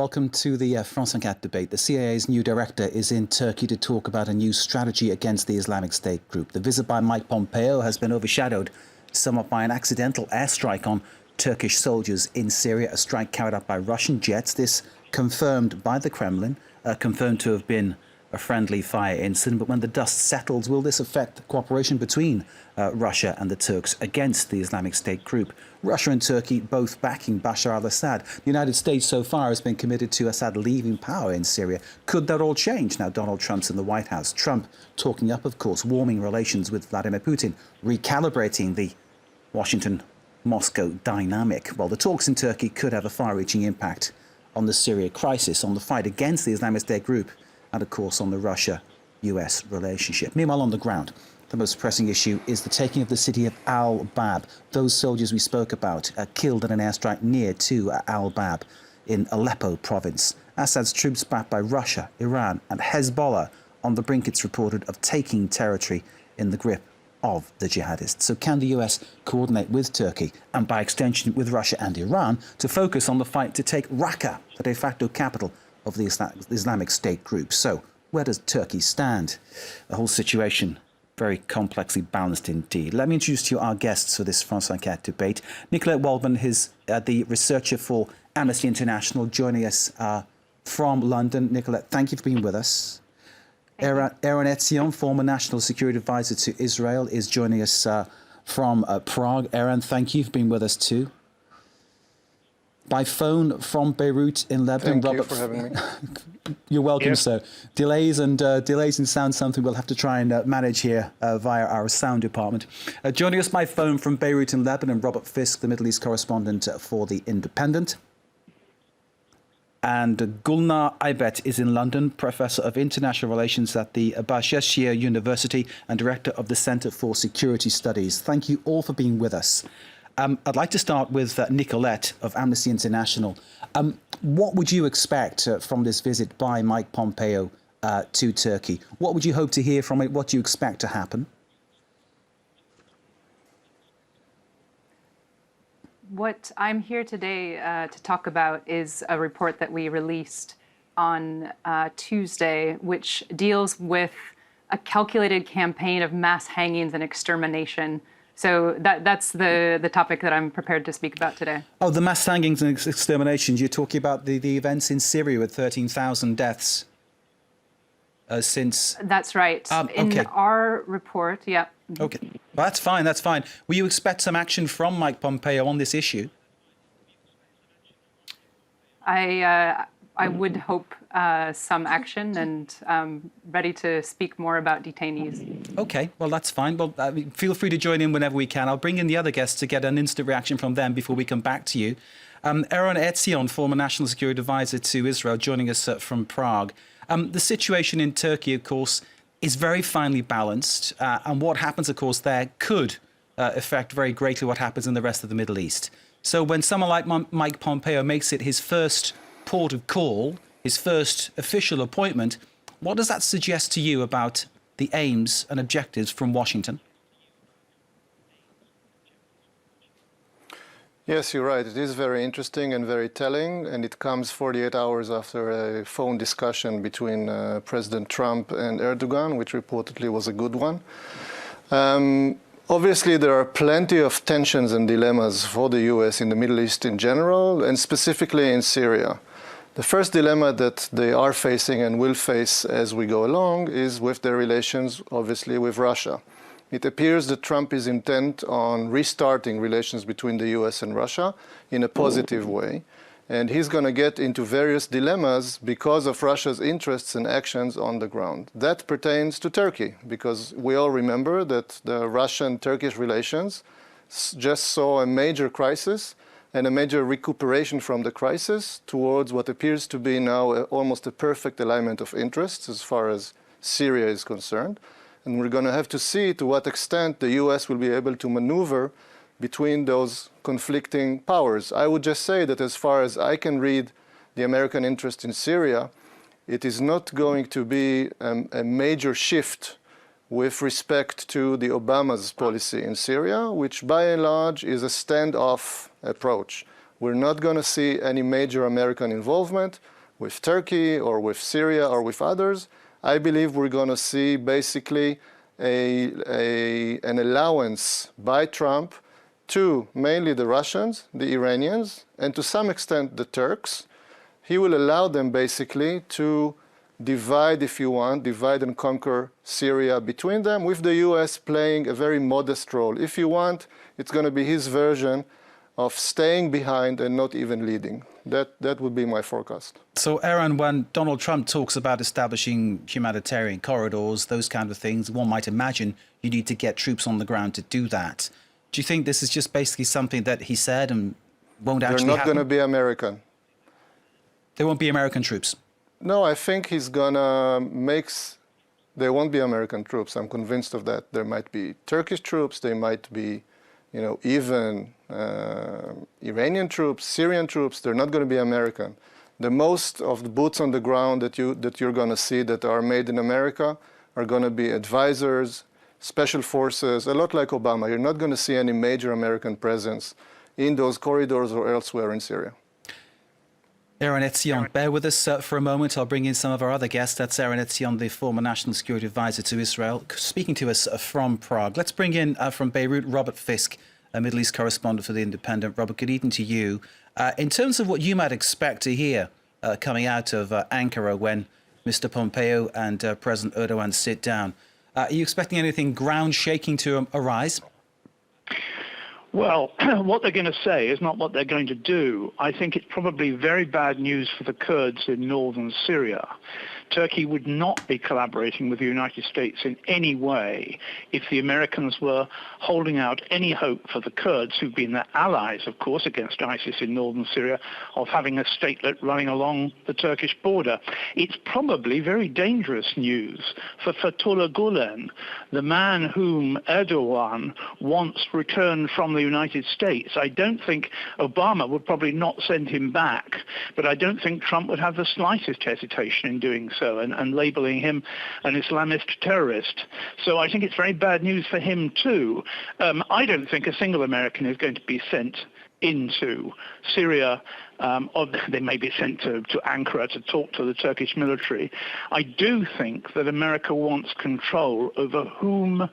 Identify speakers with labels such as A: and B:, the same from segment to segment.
A: welcome to the France debate. The CIA's new director is in Turkey to talk about a new strategy against the Islamic State group. The visit by Mike Pompeo has been overshadowed somewhat by an accidental airstrike on Turkish soldiers in Syria, a strike carried out by Russian jets. This confirmed by the Kremlin, confirmed to have been a friendly fire incident. But when the dust settles, will this affect the cooperation between Russia and the Turks against the Islamic State group? Russia and Turkey both backing Bashar al-Assad. The United States so far has been committed to Assad leaving power in Syria. Could that all change now Donald Trump's in the White House? Trump talking up, of course, warming relations with Vladimir Putin, recalibrating the Washington-Moscow dynamic. Well, the talks in Turkey could have a far-reaching impact on the Syria crisis, on the fight against the Islamic State group, and, of course, on the Russia-US relationship. Meanwhile, on the ground, the most pressing issue is the taking of the city of al-Bab. Those soldiers we spoke about killed in an airstrike near to al-Bab in Aleppo province. Assad's troops backed by Russia, Iran and Hezbollah on the brink, it's reported, of taking territory in the grip of the jihadists. So can the US coordinate with Turkey and, by extension, with Russia and Iran to focus on the fight to take Raqqa, the de facto capital of the Islamic State group? So where does Turkey stand? The whole situation very complexly balanced indeed. Let me introduce to you our guests for this France 24 debate. Michele Waldman is the researcher for Amnesty International, joining us from London. Michele, thank you for being with us. Aaron Etzion, former National Security Advisor to Israel, is joining us from Prague. Aaron, thank you for being with us too. By phone from Beirut in Lebanon.
B: Thank you for having me.
A: You're welcome, sir. Delays in sound, something we'll have to try and manage here via our sound department. Joining us by phone from Beirut in Lebanon, Robert Fisk, the Middle East correspondent for The Independent. And Gulnar Aybet is in London, Professor of International Relations at the Bashar University and Director of the Centre for Security Studies. Thank you all for being with us. I'd like to start with Nicolette of Amnesty International. What would you expect from this visit by Mike Pompeo to Turkey? What would you hope to hear from it? What do you expect to happen?
C: What I'm here today to talk about is a report that we released on Tuesday, which deals with a calculated campaign of mass hangings and extermination. So that's the topic that I'm prepared to speak about today. Oh,
A: the mass hangings and exterminations. You're talking about the events in Syria with 13,000 deaths since...
C: That's right. In our report, yeah.
A: Okay, well, that's fine, that's fine. Will you expect some action from Mike Pompeo on this issue?
C: I would hope some action, and ready to speak more about detainees.
A: Okay, well, that's fine. Well, feel free to join in whenever we can. I'll bring in the other guests to get an instant reaction from them before we come back to you. Aaron Etzion, former National Security Advisor to Israel, joining us from Prague. The situation in Turkey, of course, is very finely balanced. And what happens, of course, there could affect very greatly what happens in the rest of the Middle East. So when someone like Mike Pompeo makes it his first port of call, his first official appointment, what does that suggest to you about the aims and objectives from Washington?
B: Yes, you're right. It is very interesting and very telling, and it comes 48 hours after a phone discussion between President Trump and Erdogan, which reportedly was a good one. Obviously, there are plenty of tensions and dilemmas for the US in the Middle East in general, and specifically in Syria. The first dilemma that they are facing and will face as we go along is with their relations, obviously, with Russia. It appears that Trump is intent on restarting relations between the US and Russia in a positive way. And he's going to get into various dilemmas because of Russia's interests and actions on the ground. That pertains to Turkey, because we all remember that the Russian-Turkish relations just saw a major crisis and a major recuperation from the crisis towards what appears to be now almost a perfect alignment of interests as far as Syria is concerned. And we're going to have to see to what extent the US will be able to maneuver between those conflicting powers. I would just say that as far as I can read the American interest in Syria, it is not going to be a major shift with respect to the Obama's policy in Syria, which by and large is a standoff approach. We're not going to see any major American involvement with Turkey or with Syria or with others. I believe we're going to see basically an allowance by Trump to mainly the Russians, the Iranians, and to some extent the Turks. He will allow them basically to divide, if you want, divide and conquer Syria between them, with the US playing a very modest role. If you want, it's going to be his version of staying behind and not even leading. That would be my forecast.
A: So, Aaron, when Donald Trump talks about establishing humanitarian corridors, those kind of things, one might imagine you need to get troops on the ground to do that. Do you think this is just basically something that he said and won't actually happen?
B: They're not going to be American.
A: There won't be American troops?
B: No, I think he's going to make... There won't be American troops. I'm convinced of that. There might be Turkish troops. There might be, you know, even Iranian troops, Syrian troops. They're not going to be American. The most of the boots on the ground that you're going to see that are made in America are going to be advisors, special forces, a lot like Obama. You're not going to see any major American presence in those corridors or elsewhere in Syria.
A: Aaron Etzion, bear with us for a moment. I'll bring in some of our other guests. That's Aaron Etzion, the former National Security Advisor to Israel, speaking to us from Prague. Let's bring in from Beirut, Robert Fisk, a Middle East correspondent for The Independent. Robert, good evening to you. In terms of what you might expect to hear coming out of Ankara when Mr. Pompeo and President Erdogan sit down, are you expecting anything ground-shaking to arise?
D: Well, what they're going to say is not what they're going to do. I think it's probably very bad news for the Kurds in northern Syria. Turkey would not be collaborating with the United States in any way if the Americans were holding out any hope for the Kurds, who've been their allies, of course, against ISIS in northern Syria, of having a statelet running along the Turkish border. It's probably very dangerous news for Fethullah Gulen, the man whom Erdogan wants returned from the United States. I don't think Obama would probably not send him back, but I don't think Trump would have the slightest hesitation in doing so. And labeling him an Islamist terrorist. So I think it's very bad news for him too. I don't think a single American is going to be sent into Syria, or they may be sent to Ankara to talk to the Turkish military. I do think that America wants control over whom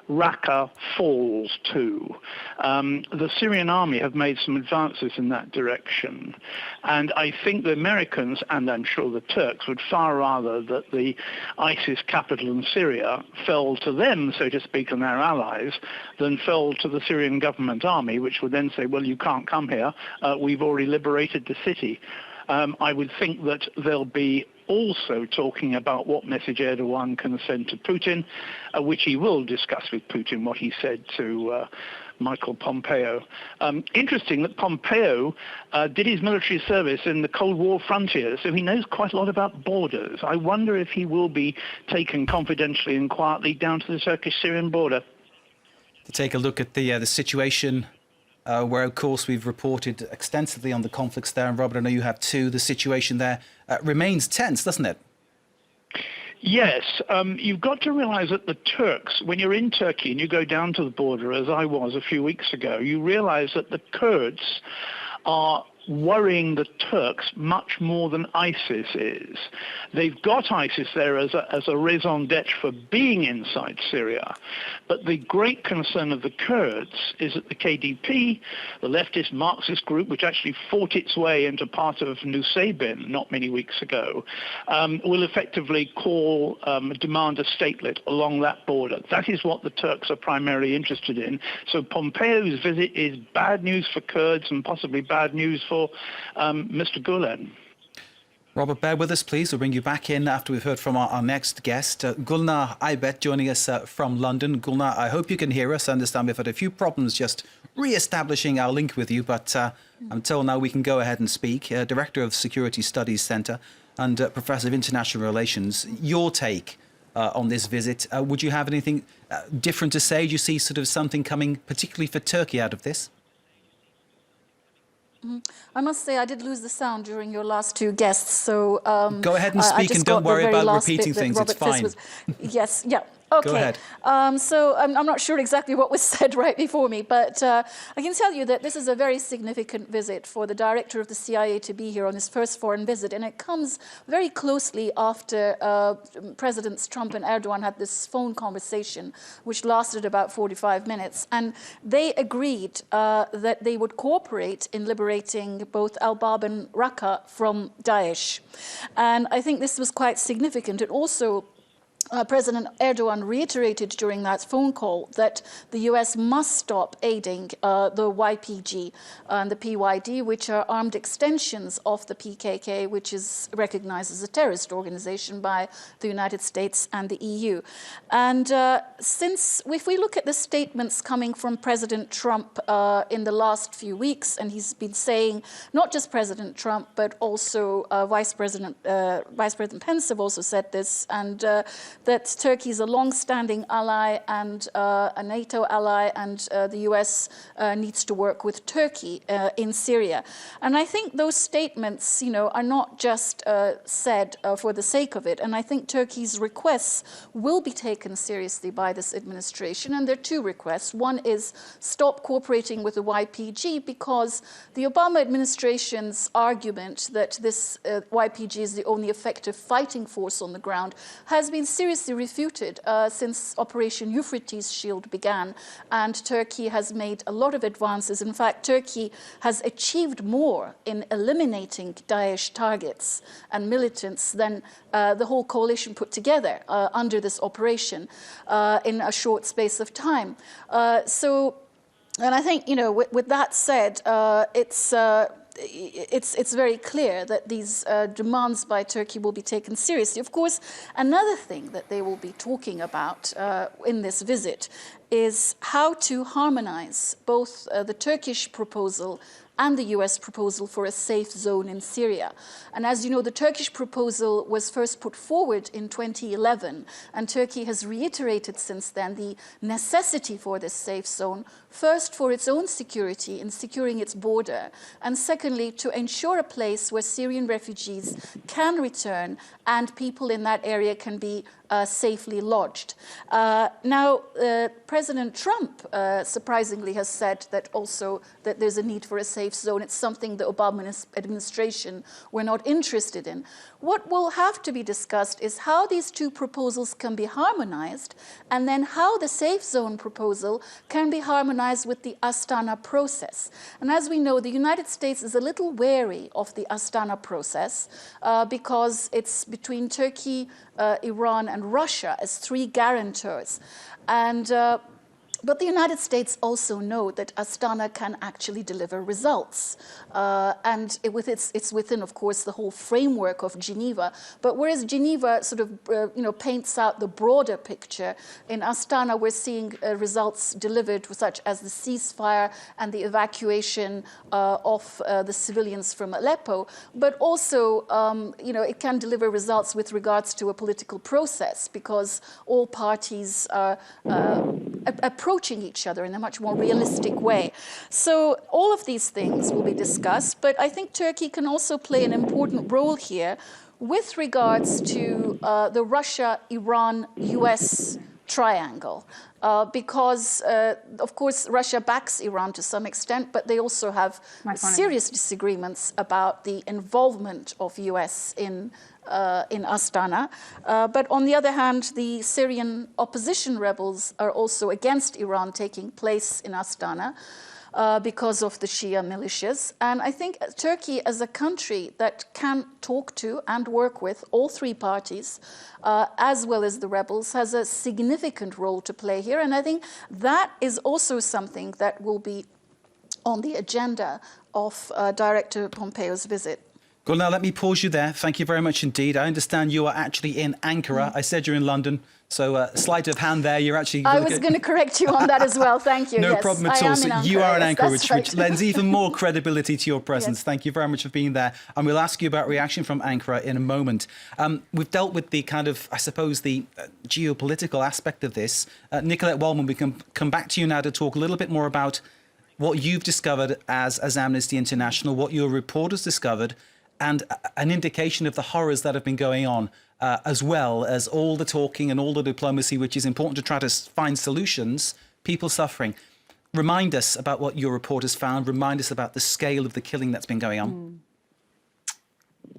D: Raqqa falls to. The Syrian army have made some advances in that direction, and I think the Americans, and I'm sure the Turks, would far rather that the ISIS capital in Syria fell to them, so to speak, and their allies, than fell to the Syrian government army, which would then say, well, you can't come here, we've already liberated the city. I would think that they'll be also talking about what message Erdogan can send to Putin, which he will discuss with Putin, what he said to Michael Pompeo. Interesting that Pompeo did his military service in the Cold War frontier, so he knows quite a lot about borders. I wonder if he will be taken confidentially and quietly down to the Turkish-Syrian border.
A: To take a look at the situation where, of course, we've reported extensively on the conflicts there. And Robert, I know you have too. The situation there remains tense, doesn't it?
D: Yes. You've got to realize that the Turks, when you're in Turkey and you go down to the border, as I was a few weeks ago, you realize that the Kurds are worrying the Turks much more than ISIS is. They've got ISIS there as a raison d'etre for being inside Syria, but the great concern of the Kurds is that the KDP, the leftist Marxist group, which actually fought its way into part of Nusaybin not many weeks ago, will effectively demand a statelet along that border. That is what the Turks are primarily interested in. So Pompeo's visit is bad news for Kurds and possibly bad news for Mr. Gulen.
A: Robert, bear with us, please. We'll bring you back in after we've heard from our next guest, Gulnar Aybet, joining us from London. Gulnar, I hope you can hear us. I understand we've had a few problems just re-establishing our link with you, but I'm told now we can go ahead and speak. Director of Security Studies Centre and Professor of International Relations. Your take on this visit. Would you have anything different to say? Do you see sort of something coming, particularly for Turkey, out of this?
E: I must say I did lose the sound during your last two guests, so
A: go ahead and speak and don't worry about repeating things. It's fine.
E: Yes, yeah. Okay.
A: Go ahead.
E: So I'm not sure exactly what was said right before me, but I can tell you that this is a very significant visit for the director of the CIA to be here on his first foreign visit, and it comes very closely after Presidents Trump and Erdogan had this phone conversation, which lasted about 45 minutes, and they agreed that they would cooperate in liberating both al-Bab and Raqqa from Daesh. And I think this was quite significant. It also President Erdogan reiterated during that phone call that the US must stop aiding the YPG and the PYD, which are armed extensions of the PKK, which is recognized as a terrorist organization by the United States and the EU. And if we look at the statements coming from President Trump in the last few weeks, and he's been saying, not just President Trump, but also Vice President Pence have also said this, and that Turkey is a long-standing ally and a NATO ally, and the US needs to work with Turkey in Syria. And I think those statements, are not just said for the sake of it. And I think Turkey's requests will be taken seriously by this administration. And there are two requests. One is stop cooperating with the YPG, because the Obama administration's argument that this YPG is the only effective fighting force on the ground has been seriously refuted since Operation Euphrates Shield began, and Turkey has made a lot of advances. In fact, Turkey has achieved more in eliminating Daesh targets and militants than the whole coalition put together under this operation in a short space of time. And I think, with that said, it's very clear that these demands by Turkey will be taken seriously. Of course, another thing that they will be talking about in this visit is how to harmonize both the Turkish proposal and the US proposal for a safe zone in Syria. And as you know, the Turkish proposal was first put forward in 2011, and Turkey has reiterated since then the necessity for this safe zone, first for its own security in securing its border, and secondly to ensure a place where Syrian refugees can return and people in that area can be safely lodged. Now, President Trump surprisingly has said that also that there's a need for a safe zone. It's something the Obama administration were not interested in. What will have to be discussed is how these two proposals can be harmonized, and then how the safe zone proposal can be harmonized with the Astana process. And as we know, the United States is a little wary of the Astana process because it's between Turkey, Iran, and Russia as three guarantors. But the United States also know that Astana can actually deliver results. And it's within, of course, the whole framework of Geneva. But whereas Geneva sort of, paints out the broader picture, in Astana we're seeing results delivered such as the ceasefire and the evacuation of the civilians from Aleppo. But also, it can deliver results with regards to a political process, because all parties are approaching each other in a much more realistic way. So all of these things will be discussed, but I think Turkey can also play an important role here with regards to the Russia-Iran-US triangle. Because, of course, Russia backs Iran to some extent, but they also have serious disagreements about the involvement of US in Astana. But on the other hand, the Syrian opposition rebels are also against Iran taking place in Astana because of the Shia militias. And I think Turkey, as a country that can talk to and work with all three parties, as well as the rebels, has a significant role to play here. And I think that is also something that will be on the agenda of Director Pompeo's visit.
A: Well, now let me pause you there. Thank you very much indeed. I understand you are actually in Ankara. I said you're in London, so sleight of hand there. You're actually.
E: I was going to correct you on that as well. Thank you.
A: No
E: yes,
A: problem at all. So you are in Ankara, which lends even more credibility to your presence. Yes. Thank you very much for being there. And we'll ask you about reaction from Ankara in a moment. We've dealt with the kind of, I suppose, the geopolitical aspect of this. Nicolette Wellman, we can come back to you now to talk a little bit more about what you've discovered as Amnesty International, what your report has discovered, and an indication of the horrors that have been going on as well as all the talking and all the diplomacy, which is important to try to find solutions, people suffering. Remind us about what your report has found. Remind us about the scale of the killing that's been going on.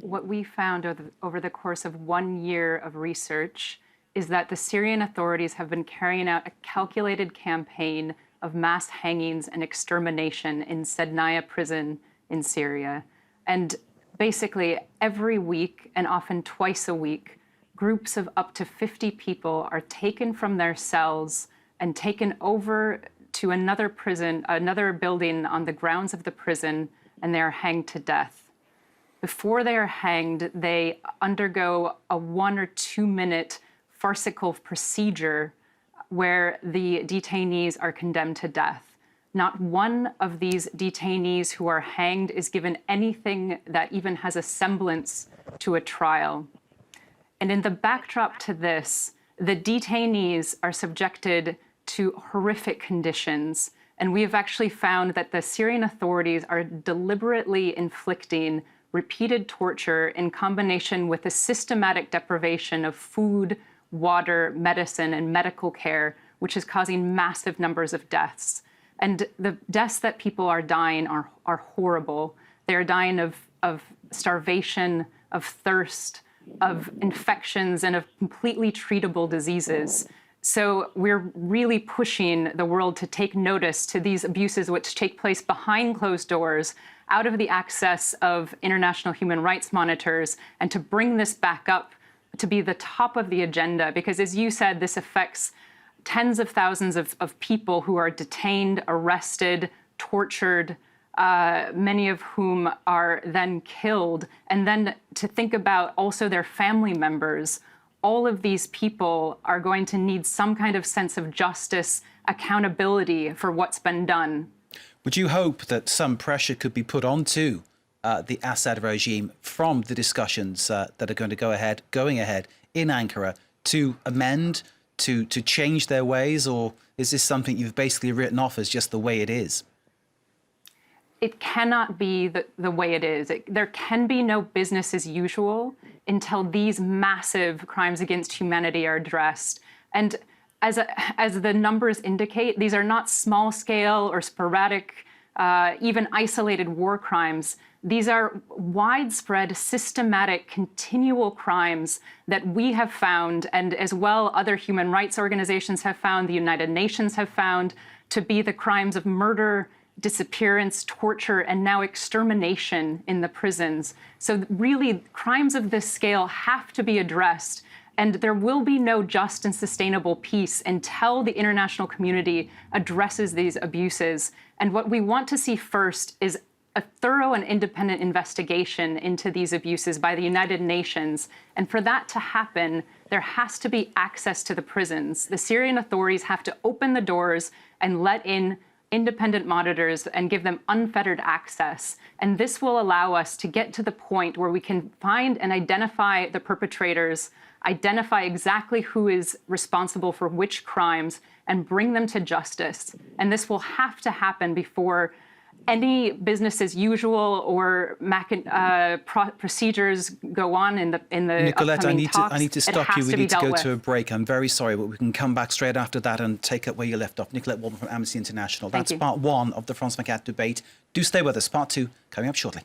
C: What we found over the course of 1 year of research is that the Syrian authorities have been carrying out a calculated campaign of mass hangings and extermination in Sednaya prison in Syria. And basically, every week, and often twice a week, groups of up to 50 people are taken from their cells and taken over to another prison, another building on the grounds of the prison, and they are hanged to death. Before they are hanged, they undergo a 1 or 2 minute farcical procedure where the detainees are condemned to death. Not one of these detainees who are hanged is given anything that even has a semblance to a trial. And in the backdrop to this, the detainees are subjected to horrific conditions. And we have actually found that the Syrian authorities are deliberately inflicting repeated torture in combination with a systematic deprivation of food, water, medicine, and medical care, which is causing massive numbers of deaths. And the deaths that people are dying are horrible. They're dying of starvation, of thirst, of infections, and of completely treatable diseases. So we're really pushing the world to take notice to these abuses which take place behind closed doors, out of the access of international human rights monitors, and to bring this back up to be the top of the agenda. Because as you said, this affects tens of thousands of people who are detained, arrested, tortured, many of whom are then killed. And then to think about also their family members. All of these people are going to need some kind of sense of justice, accountability for what's been done.
A: Would you hope that some pressure could be put onto the Assad regime from the discussions that are going ahead in Ankara to amend, to change their ways, or is this something you've basically written off as just the way it is?
C: It cannot be the way it is. There can be no business as usual until these massive crimes against humanity are addressed. And as the numbers indicate, these are not small scale or sporadic, even isolated war crimes. These are widespread, systematic, continual crimes that we have found, and as well other human rights organizations have found, the United Nations have found, to be the crimes of murder, disappearance, torture, and now extermination in the prisons. So really, crimes of this scale have to be addressed, and there will be no just and sustainable peace until the international community addresses these abuses. And what we want to see first is a thorough and independent investigation into these abuses by the United Nations. And for that to happen, there has to be access to the prisons. The Syrian authorities have to open the doors and let in independent monitors and give them unfettered access. And this will allow us to get to the point where we can find and identify the perpetrators, identify exactly who is responsible for which crimes, and bring them to justice. And this will have to happen before any business as usual or procedures go on in the
A: Nicolette,
C: upcoming talks.
A: I need to stop you. We need to go to a break. I'm very sorry, but we can come back straight after that and take up where you left off. Nicolette Walton from Amnesty International. That's part one of the France 24 debate. Do stay with us. Part two coming up shortly.